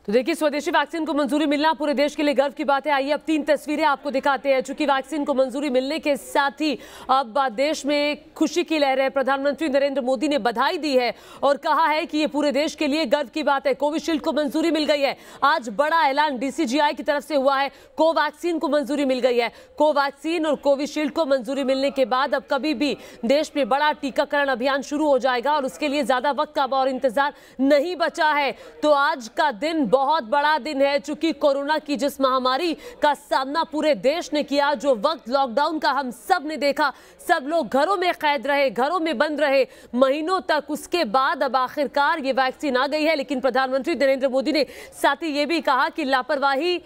तो देखिए, स्वदेशी वैक्सीन को मंजूरी मिलना पूरे देश के लिए गर्व की बात है। आइए अब 3 तस्वीरें आपको दिखाते हैं। चूंकि वैक्सीन को मंजूरी मिलने के साथ ही अब देश में खुशी की लहर है। प्रधानमंत्री नरेंद्र मोदी ने बधाई दी है और कहा है कि ये पूरे देश के लिए गर्व की बात है। कोविशील्ड को मंजूरी मिल गई है। आज बड़ा ऐलान डीसीजीआई की तरफ से हुआ है। कोवैक्सीन को मंजूरी मिल गई है। कोवैक्सीन और कोविशील्ड को मंजूरी मिलने के बाद अब कभी भी देश में बड़ा टीकाकरण अभियान शुरू हो जाएगा और उसके लिए ज्यादा वक्त का और इंतजार नहीं बचा है। तो आज का दिन बहुत बड़ा दिन है। चूंकि कोरोना की जिस महामारी का सामना पूरे देश ने किया, जो वक्त लॉकडाउन का हम सब ने देखा, सब लोग घरों में कैद रहे, घरों में बंद रहे महीनों तक। उसके बाद अब आखिरकार ये वैक्सीन आ गई है। लेकिन प्रधानमंत्री नरेंद्र मोदी ने साथ ही ये भी कहा कि लापरवाही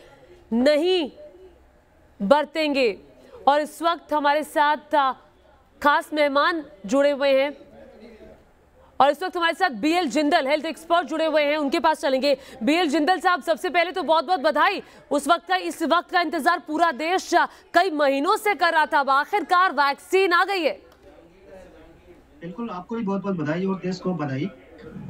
नहीं बरतेंगे। और इस वक्त हमारे साथ खास मेहमान जुड़े हुए हैं और इस वक्त हमारे साथ बीएल जिंदल हेल्थ एक्सपर्ट जुड़े हुए हैं, उनके पास चलेंगे। बीएल जिंदल साहब, सबसे पहले तो बहुत बहुत बधाई। इस वक्त का इंतजार पूरा देश कई महीनों से कर रहा था। अब आखिरकार वैक्सीन आ गई है। बिल्कुल, आपको भी बहुत बहुत बधाई और देश को बधाई।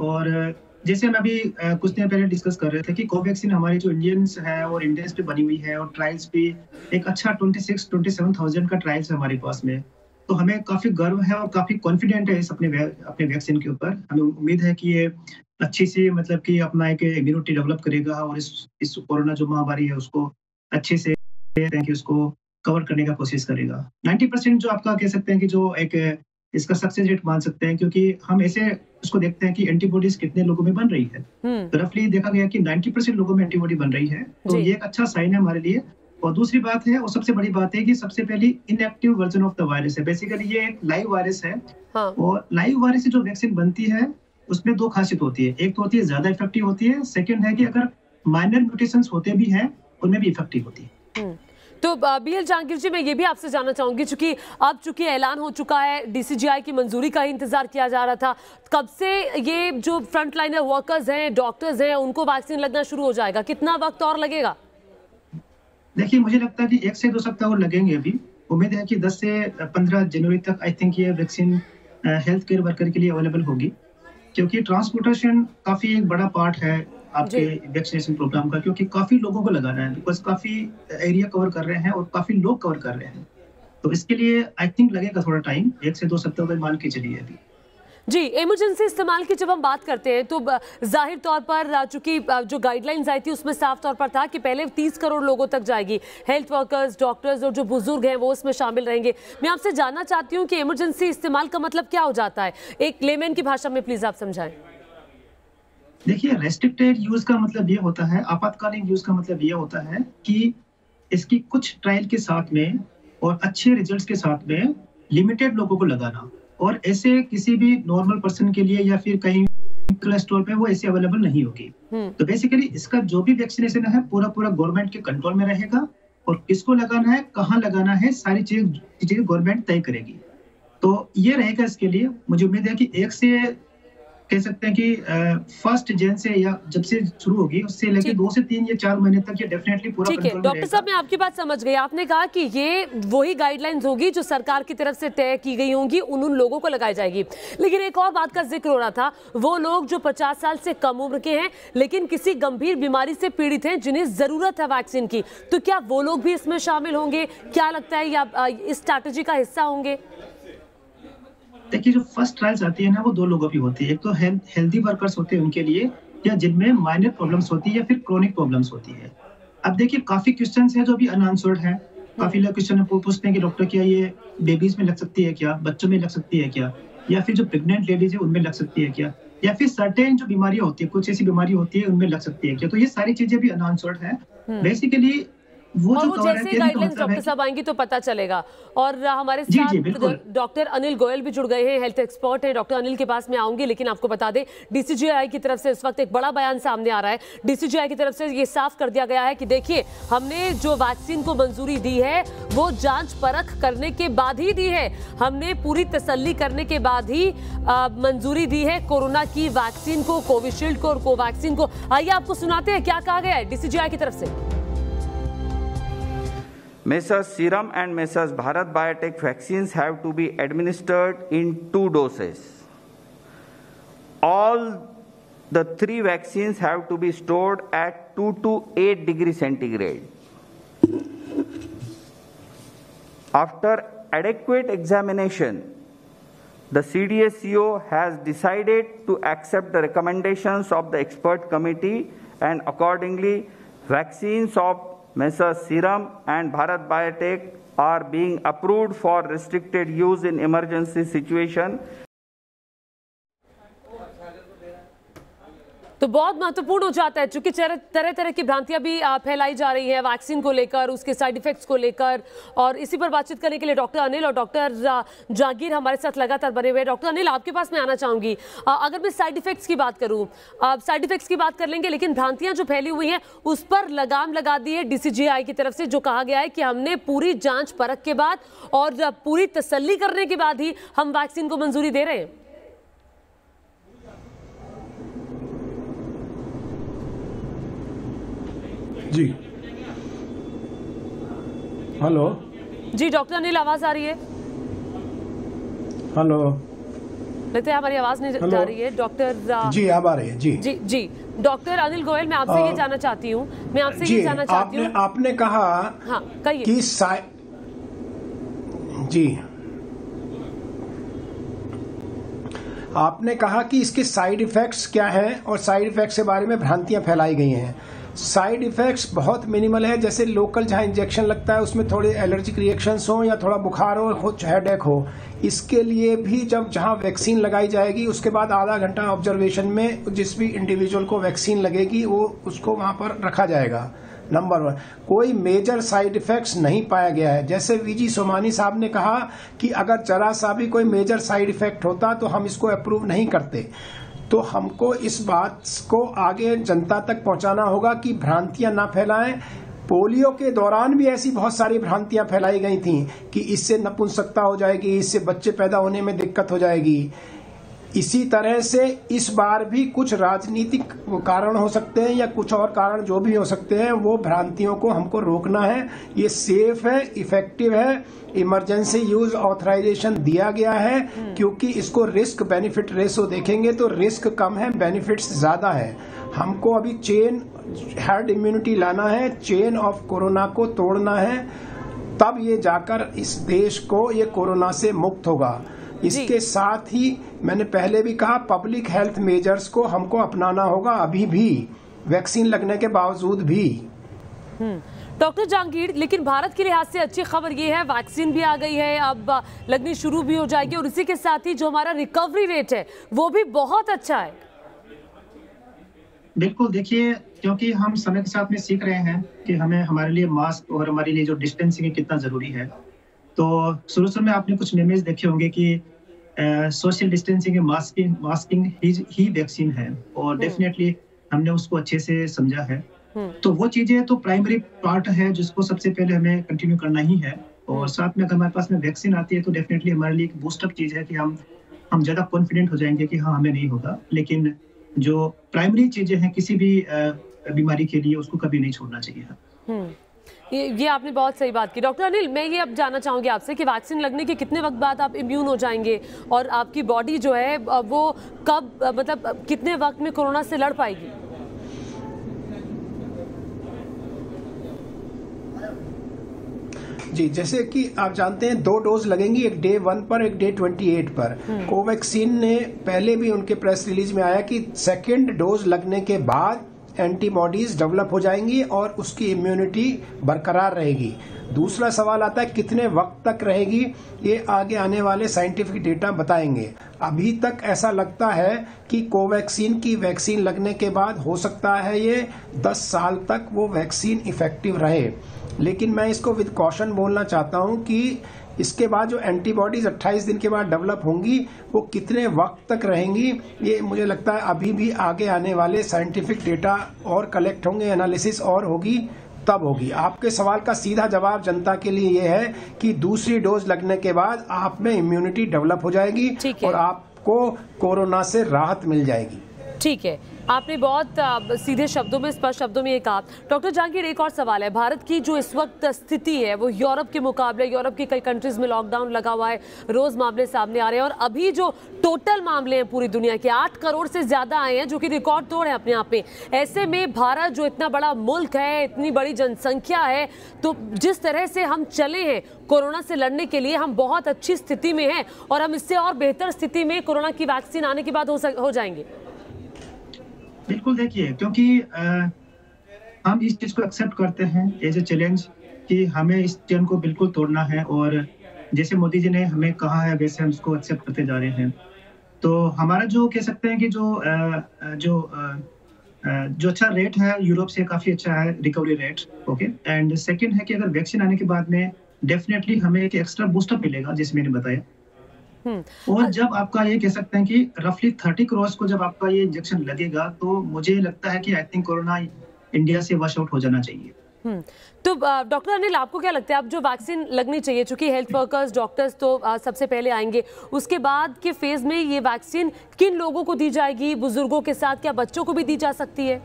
और जैसे हम अभी कुछ दिन पहले डिस्कस कर रहे थे कि कोवैक्सीन हमारी जो इंडियंस है और इंडियंस पे बनी हुई है और ट्रायल्स भी एक अच्छा 26-27,000 का ट्रायल्स है हमारे पास में। तो हमें काफी गर्व है और काफी कॉन्फिडेंट है इस अपने वैक्सीन के ऊपर। हमें उम्मीद है कि ये अच्छी सी मतलब कि अपना एक इम्यूनिटी डेवलप करेगा और इस कोरोना जो महामारी है उसको अच्छे से उसको कवर करने का कोशिश करेगा। 90% जो आपका कह सकते हैं कि जो एक इसका सक्सेस रेट मान सकते हैं, क्योंकि हम ऐसे उसको देखते हैं कि एंटीबॉडीज कितने लोगों में बन रही है। तो रफली देखा गया कि 90% लोगों में एंटीबॉडी बन रही है। तो ये एक अच्छा साइन है हमारे लिए। और दूसरी बात है और सबसे बड़ी बात है कि सबसे पहली inactive version of the virus है। बेसिकली ये एक लाइव वायरस है। हाँ। और लाइव वायरस से जो वैक्सीन बनती है उसमें 2 खासियत होती है। एक तो होती है ज्यादा इफेक्टिव होती है, सेकंड है कि अगर माइनर म्यूटेशंस होते भी हैं उनमें भी इफेक्टिव होती है। तो बीएल जहांगीर जी, मैं ये भी आपसे जानना चाहूंगी, चूंकि ऐलान हो चुका है, डीसीजीआई की मंजूरी का ही इंतजार किया जा रहा था, कब से ये जो फ्रंटलाइनर वर्कर्स हैं, डॉक्टर्स हैं, उनको वैक्सीन लगना शुरू हो जाएगा? कितना वक्त और लगेगा? देखिए, मुझे लगता है कि 1 से 2 सप्ताह और लगेंगे। अभी उम्मीद है कि 10 से 15 जनवरी तक आई थिंक ये वैक्सीन हेल्थ केयर वर्कर के लिए अवेलेबल होगी, क्योंकि ट्रांसपोर्टेशन काफी एक बड़ा पार्ट है आपके वैक्सीनेशन प्रोग्राम का, क्योंकि काफी लोगों को लगाना है, बिकॉज काफी एरिया कवर कर रहे हैं और काफी लोग कवर कर रहे हैं। तो इसके लिए आई थिंक लगेगा थोड़ा टाइम, 1 से 2 सप्ताह तक मान के चलिए। अभी जी, इमरजेंसी इस्तेमाल की जब हम बात करते हैं तो जाहिर तौर पर चूंकि जो गाइडलाइंस आई थी उसमें साफ तौर पर था कि पहले 30 करोड़ लोगों तक जाएगी। हेल्थ वर्कर्स, डॉक्टर्स और जो बुजुर्ग हैं वो उसमें शामिल रहेंगे। मैं आपसे जानना चाहती हूँ कि इमरजेंसी इस्तेमाल का मतलब क्या हो जाता है, एक लेमैन की भाषा में प्लीज आप समझाएं। देखिए, रेस्ट्रिक्टेड यूज का मतलब ये होता है, आपातकालीन यूज का मतलब ये होता है कि इसकी कुछ ट्रायल के साथ में और अच्छे रिजल्ट्स के साथ में लिमिटेड लोगों को लगाना, और ऐसे किसी भी नॉर्मल पर्सन के लिए या फिर कहीं स्टोर पे वो ऐसे अवेलेबल नहीं होगी। तो बेसिकली इसका जो भी वैक्सीनेशन है पूरा गवर्नमेंट के कंट्रोल में रहेगा, और किसको लगाना है, कहाँ लगाना है, सारी चीजें गवर्नमेंट तय करेगी। तो ये रहेगा इसके लिए। मुझे उम्मीद है कि 1 से कह सकते हैं कि 1 जनवरी से या जब से शुरू होगी उससे लेके 2 से 3 या 4 महीने तक ये डेफिनेटली पूरा कंट्रोल में रहेगा। डॉक्टर साहब, मैं आपकी बात समझ गई। आपने कहा कि ये वही गाइडलाइंस होगी जो सरकार की तरफ से तय की गई होंगी, उन लोगों को लगाई जाएगी। लेकिन एक और बात का जिक्र हो रहा था, वो लोग जो 50 साल से कम उम्र के हैं लेकिन किसी गंभीर बीमारी से पीड़ित हैं, जिन्हें जरूरत है वैक्सीन की, तो क्या वो लोग भी इसमें शामिल होंगे? क्या लगता है, या इस स्ट्रैटेजी का हिस्सा होंगे? देखिए, जो फर्स्ट ट्रायल्स आती है ना वो 2 लोगों की होती है। एक तो हेल्दी वर्कर्स होते हैं उनके लिए, या जिनमें माइनर प्रॉब्लम्स होती है या फिर क्रोनिक प्रॉब्लम्स होती है। अब देखिए, काफी क्वेश्चंस हैं जो अभी अनआंसर्ड हैं। काफी लोग क्वेश्चन पूछते हैं कि डॉक्टर क्या ये बेबीज में लग सकती है क्या, बच्चों में लग सकती है क्या, या फिर जो प्रेग्नेंट लेडीज है उनमें लग सकती है क्या, या फिर सर्टेन जो बीमारियां होती है, कुछ ऐसी बीमारी होती है उनमें लग सकती है क्या। तो ये सारी चीजें भी अनआंसर्ड है। बेसिकली वो जैसे गाइडलाइंस डॉक्टर साहब आएंगी तो पता चलेगा। और हमारे साथ डॉक्टर अनिल गोयल भी जुड़ गए हैं, हेल्थ एक्सपर्ट हैं। डॉक्टर अनिल के पास मैं आऊंगी, लेकिन आपको बता दें डीसीजीआई की तरफ से इस वक्त एक बड़ा बयान सामने आ रहा है। डीसीजीआई की तरफ से ये साफ कर दिया गया है कि देखिए, हमने जो वैक्सीन को मंजूरी दी है वो जांच परख करने के बाद ही दी है, हमने पूरी तसल्ली करने के बाद ही मंजूरी दी है कोरोना की वैक्सीन को, कोविशील्ड को और कोवैक्सीन को। आइए आपको सुनाते हैं क्या कहा गया है डीसीजीआई की तरफ से। Messrs. Serum and Messrs. Bharat Biotech vaccines have to be administered in 2 doses. All the 3 vaccines have to be stored at 2 to 8 degrees centigrade. After adequate examination, the CDSCO has decided to accept the recommendations of the expert committee, and accordingly, vaccines of Messrs. Serum and Bharat Biotech are being approved for restricted use in emergency situation. तो बहुत महत्वपूर्ण हो जाता है, क्योंकि तरह तरह की भ्रांतियां भी फैलाई जा रही हैं वैक्सीन को लेकर, उसके साइड इफेक्ट्स को लेकर। और इसी पर बातचीत करने के लिए डॉक्टर अनिल और डॉक्टर जहांगीर हमारे साथ लगातार बने हुए हैं। डॉक्टर अनिल, आपके पास मैं आना चाहूंगी। अगर मैं साइड इफेक्ट्स की बात करूं, साइड इफेक्ट्स की बात कर लेंगे, लेकिन भ्रांतियां जो फैली हुई हैं उस पर लगाम लगा दी है DCGI की तरफ से, जो कहा गया है कि हमने पूरी जांच परख के बाद और पूरी तसल्ली करने के बाद ही हम वैक्सीन को मंजूरी दे रहे हैं। जी हेलो जी डॉक्टर अनिल, आवाज आ रही है? हेलो, लगता है हमारी आवाज नहीं जा रही है डॉक्टर। जी अब आ रही है। जी जी जी डॉक्टर अनिल गोयल, मैं आपसे ये जानना चाहती हूँ, आपने कहा, हाँ कहिए कि जी आपने कहा कि इसके साइड इफेक्ट्स क्या हैं और साइड इफेक्ट्स के बारे में भ्रांतियां फैलाई गई हैं। साइड इफेक्ट्स बहुत मिनिमल है, जैसे लोकल जहां इंजेक्शन लगता है उसमें थोड़े एलर्जिक रिएक्शंस हो या थोड़ा बुखार हो, हेडेक हो। इसके लिए भी जहां वैक्सीन लगाई जाएगी उसके बाद आधा घंटा ऑब्जर्वेशन में जिस भी इंडिविजुअल को वैक्सीन लगेगी वो उसको वहां पर रखा जाएगा। नंबर 1, कोई मेजर साइड इफेक्ट्स नहीं पाया गया है। जैसे वीजी सोमानी साहब ने कहा कि अगर जरा सा भी कोई मेजर साइड इफेक्ट होता तो हम इसको अप्रूव नहीं करते। तो हमको इस बात को आगे जनता तक पहुंचाना होगा कि भ्रांतियां ना फैलाएं। पोलियो के दौरान भी ऐसी बहुत सारी भ्रांतियां फैलाई गई थी कि इससे नपुंसकता हो जाएगी, इससे बच्चे पैदा होने में दिक्कत हो जाएगी। इसी तरह से इस बार भी कुछ राजनीतिक कारण हो सकते हैं या कुछ और कारण जो भी हो सकते हैं, वो भ्रांतियों को हमको रोकना है। ये सेफ है, इफेक्टिव है, इमरजेंसी यूज ऑथराइजेशन दिया गया है, क्योंकि इसको रिस्क बेनिफिट रेशो देखेंगे तो रिस्क कम है, बेनिफिट्स ज्यादा है। हमको अभी चेन हर्ड इम्यूनिटी लाना है, चेन ऑफ कोरोना को तोड़ना है, तब ये जाकर इस देश को ये कोरोना से मुक्त होगा। इसके साथ ही मैंने पहले भी कहा, पब्लिक हेल्थ मेजर्स को हमको अपनाना होगा अभी भी, वैक्सीन लगने के बावजूद भी। डॉक्टर जहांगीर, लेकिन भारत के लिहाज से अच्छी खबर ये है, वैक्सीन भी आ गई है, अब लगनी शुरू भी हो जाएगी, और इसी के साथ ही जो हमारा रिकवरी रेट है वो भी बहुत अच्छा है। बिल्कुल, देखिए, क्योंकि हम समय के साथ में सीख रहे हैं कि हमें हमारे लिए मास्क और हमारे लिए जो डिस्टेंसिंग है कितना जरूरी है। तो शुरू में आपने कुछ मेमेज देखे होंगे कि सोशल डिस्टेंसिंग मास्किंग ही वैक्सीन है, और डेफिनेटली हमने उसको अच्छे से समझा है। तो वो चीजें तो प्राइमरी पार्ट है जिसको सबसे पहले हमें कंटिन्यू करना ही है। और साथ में अगर हमारे पास में वैक्सीन आती है तो डेफिनेटली हमारे लिए एक बूस्टअप चीज है कि हम ज्यादा कॉन्फिडेंट हो जाएंगे कि हाँ हमें नहीं होगा। लेकिन जो प्राइमरी चीजें हैं किसी भी बीमारी के लिए, उसको कभी नहीं छोड़ना चाहिए। ये आपने बहुत सही बात की। डॉक्टर अनिल, मैं ये अब जानना चाहूंगी आपसे कि वैक्सीन लगने के कितने वक्त बाद आप इम्यून हो जाएंगे और आपकी बॉडी जो है वो कब, मतलब कितने वक्त में कोरोना से लड़ पाएगी? जी, जैसे कि आप जानते हैं 2 डोज लगेंगी, एक डे 1 पर, एक डे 28 पर। कोवैक्सीन ने पहले भी उनके प्रेस रिलीज में आया कि 2nd डोज लगने के बाद एंटीबॉडीज डेवलप हो जाएंगी और उसकी इम्यूनिटी बरकरार रहेगी। दूसरा सवाल आता है कितने वक्त तक रहेगी, ये आगे आने वाले साइंटिफिक डेटा बताएंगे। अभी तक ऐसा लगता है कि कोवैक्सीन की वैक्सीन लगने के बाद हो सकता है ये 10 साल तक वो वैक्सीन इफेक्टिव रहे। लेकिन मैं इसको विद कॉशन बोलना चाहता हूं कि इसके बाद जो एंटीबॉडीज 28 दिन के बाद डेवलप होंगी वो कितने वक्त तक रहेंगी, ये मुझे लगता है अभी भी आगे आने वाले साइंटिफिक डेटा और कलेक्ट होंगे, एनालिसिस और होगी, तब होगी। आपके सवाल का सीधा जवाब जनता के लिए ये है कि दूसरी डोज लगने के बाद आप में इम्यूनिटी डेवलप हो जाएगी और आपको कोरोना से राहत मिल जाएगी। ठीक है, आपने बहुत सीधे शब्दों में, स्पष्ट शब्दों में ये कहा। डॉक्टर जहांगीर, एक और सवाल है। भारत की जो इस वक्त स्थिति है वो यूरोप के मुकाबले, यूरोप की कई कंट्रीज में लॉकडाउन लगा हुआ है, रोज मामले सामने आ रहे हैं, और अभी जो टोटल मामले हैं पूरी दुनिया के 8 करोड़ से ज्यादा आए हैं, जो कि रिकॉर्ड तोड़ है अपने आप में। ऐसे में भारत जो इतना बड़ा मुल्क है, इतनी बड़ी जनसंख्या है, तो जिस तरह से हम चले हैं कोरोना से लड़ने के लिए, हम बहुत अच्छी स्थिति में हैं और हम इससे और बेहतर स्थिति में कोरोना की वैक्सीन आने के बाद हो जाएंगे। बिल्कुल, देखिए, क्योंकि हम इस चीज को एक्सेप्ट करते हैं एज ए चैलेंज कि हमें इस चैन को बिल्कुल तोड़ना है, और जैसे मोदी जी ने हमें कहा है वैसे हम इसको एक्सेप्ट करते जा रहे हैं। तो हमारा जो कह सकते हैं कि जो अच्छा रेट है यूरोप से काफी अच्छा है recovery rate, okay. And second है कि अगर वैक्सीन आने के बाद में डेफिनेटली हमें एक एक्स्ट्रा बूस्टअप मिलेगा, जैसे मैंने बताया। और जब आपका ये कह सकते हैं कि रफली 30 करोड़ को जब आपका ये इंजेक्शन लगेगा, तो मुझे लगता है कि आई थिंक कोरोना इंडिया से वॉश आउट हो जाना चाहिए। तो डॉक्टर अनिल, आपको क्या लगता है, अब जो वैक्सीन लगनी चाहिए, चूंकि हेल्थ वर्कर्स, डॉक्टर्स तो सबसे पहले आएंगे, उसके बाद के फेज में ये वैक्सीन किन लोगों को दी जाएगी? बुजुर्गों के साथ क्या बच्चों को भी दी जा सकती है?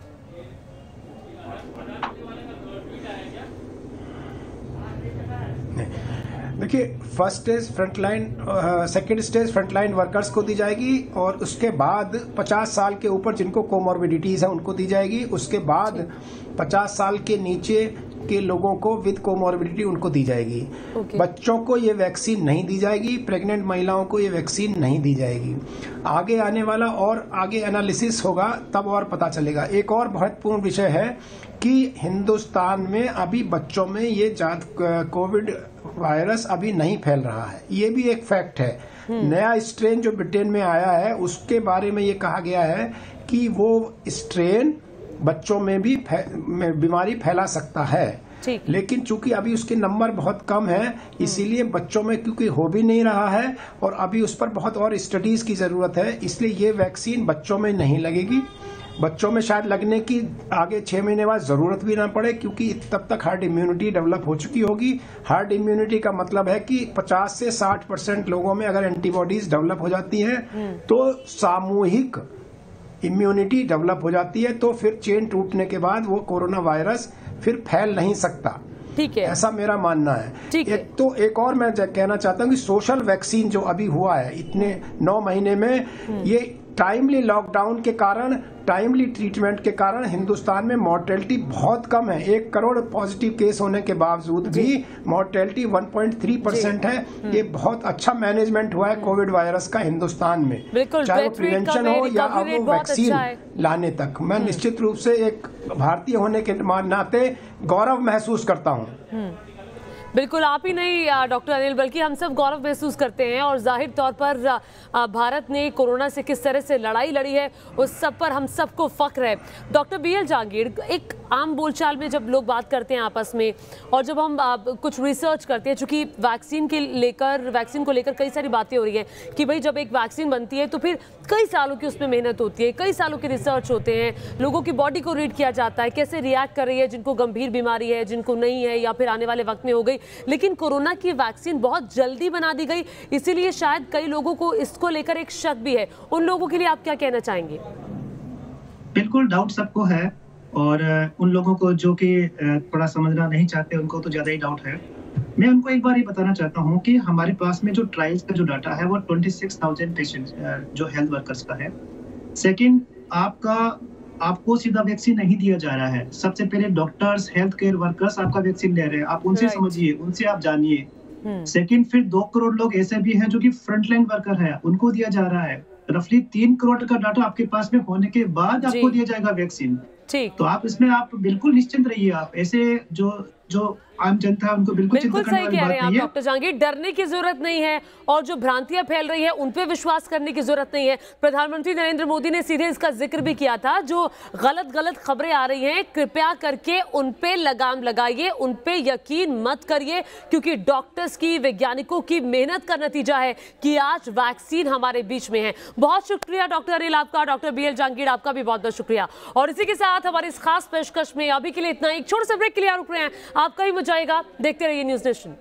देखिए, first stage frontline, second stage frontline workers को दी जाएगी, और उसके बाद 50 साल के ऊपर जिनको कोमॉर्बिडिटीज है उनको दी जाएगी। उसके बाद 50 साल के नीचे के लोगों को विद कोमॉर्बिडिटी उनको दी जाएगी। बच्चों को ये वैक्सीन नहीं दी जाएगी, प्रेग्नेंट महिलाओं को ये वैक्सीन नहीं दी जाएगी। आगे आने वाला और आगे एनालिसिस होगा, तब और पता चलेगा। एक और महत्वपूर्ण विषय है कि हिंदुस्तान में अभी बच्चों में ये कोविड वायरस अभी नहीं फैल रहा है, ये भी एक फैक्ट है। नया स्ट्रेन जो ब्रिटेन में आया है उसके बारे में ये कहा गया है कि वो स्ट्रेन बच्चों में भी बीमारी फैला सकता है, लेकिन चूंकि अभी उसके नंबर बहुत कम है, इसीलिए बच्चों में क्योंकि हो भी नहीं रहा है और अभी उस पर बहुत और स्टडीज की जरूरत है, इसलिए ये वैक्सीन बच्चों में नहीं लगेगी। बच्चों में शायद लगने की आगे 6 महीने बाद जरूरत भी ना पड़े, क्योंकि तब तक हार्ड इम्यूनिटी डेवलप हो चुकी होगी। हार्ड इम्यूनिटी का मतलब है कि 50 से 60% लोगों में अगर एंटीबॉडीज डेवलप हो जाती हैं तो सामूहिक इम्यूनिटी डेवलप हो जाती है, तो फिर चेन टूटने के बाद वो कोरोना वायरस फिर फैल नहीं सकता। ठीक है, ऐसा मेरा मानना है। एक और मैं कहना चाहता हूँ कि सोशल वैक्सीन जो अभी हुआ है इतने 9 महीने में, ये टाइमली लॉकडाउन के कारण, टाइमली ट्रीटमेंट के कारण हिंदुस्तान में मॉर्टेलिटी बहुत कम है। 1 करोड़ पॉजिटिव केस होने के बावजूद भी मॉर्टेलिटी 1.3% है। ये बहुत अच्छा मैनेजमेंट हुआ है कोविड वायरस का हिंदुस्तान में, चाहे वो प्रिवेंशन हो या अब वो वैक्सीन लाने तक। मैं निश्चित रूप से एक भारतीय होने के नाते गौरव महसूस करता हूँ। बिल्कुल, आप ही नहीं डॉक्टर अनिल, बल्कि हम सब गौरव महसूस करते हैं, और जाहिर तौर पर भारत ने कोरोना से किस तरह से लड़ाई लड़ी है उस सब पर हम सबको फख्र है। डॉक्टर BL जहांगीर, एक आम बोलचाल में जब लोग बात करते हैं आपस में, और जब हम कुछ रिसर्च करते हैं, चूंकि वैक्सीन को लेकर कई सारी बातें हो रही हैं कि भाई जब एक वैक्सीन बनती है तो फिर कई सालों की उसमें मेहनत होती है, कई सालों के रिसर्च होते हैं, लोगों की बॉडी को रीड किया जाता है, कैसे रिएक्ट कर रही है, जिनको गंभीर बीमारी है, जिनको नहीं है, या फिर आने वाले वक्त में हो गई। लेकिन कोरोना की वैक्सीन बहुत जल्दी बना दी गई, इसीलिए शायद कई लोगों को इसको लेकर एक शक भी है। उन लोगों के लिए आप क्या कहना चाहेंगे? बिल्कुल, डाउट सबको है, और उन लोगों को जो कि थोड़ा समझना नहीं चाहते उनको तो ज्यादा ही डाउट है। मैं उनको एक बार ये बताना चाहता हूँ कि हमारे पास में जो ट्रायल्स का जो डाटा है वो 26,000 पेशेंट्स जो हेल्थ वर्कर्स का है। सेकंड, आपको सीधा वैक्सीन नहीं दिया जा रहा है। सबसे पहले डॉक्टर्स, हेल्थ केयर वर्कर्स आपका वैक्सीन ले रहे हैं, आप उनसे समझिए, उनसे आप जानिए। सेकंड, फिर 2 करोड़ लोग ऐसे भी हैं जो कि फ्रंटलाइन वर्कर है, उनको दिया जा रहा है। रफली 3 करोड़ का डाटा आपके पास में होने के बाद आपको दिया जाएगा वैक्सीन। तो आप इसमें आप बिल्कुल निश्चिंत रहिए। आप ऐसे जो आम जनता है उनको बिल्कुल सही कह रहे हैं आप डॉक्टर जहांगीर, डरने की जरूरत नहीं है, और जो भ्रांतियां फैल रही है उन पे विश्वास करने की जरूरत नहीं है। प्रधानमंत्री नरेंद्र मोदी ने सीधे इसका जिक्र भी किया था, जो गलत खबरें आ रही हैं कृपया करके उन पे लगाम लगाइए, उन पे यकीन मत करिए, क्योंकि डॉक्टर्स की, वैज्ञानिकों की मेहनत का नतीजा है कि आज वैक्सीन हमारे बीच में है। बहुत शुक्रिया डॉक्टर अनिल आपका, डॉक्टर BL जहांगीर आपका भी बहुत बहुत शुक्रिया। और इसी के साथ हमारी इस खास पेशकश में अभी के लिए इतना ही। एक छोटे से ब्रेक के लिए रुक रहे हैं, आपका ही मजा आएगा। देखते रहिए न्यूज़ नेशन।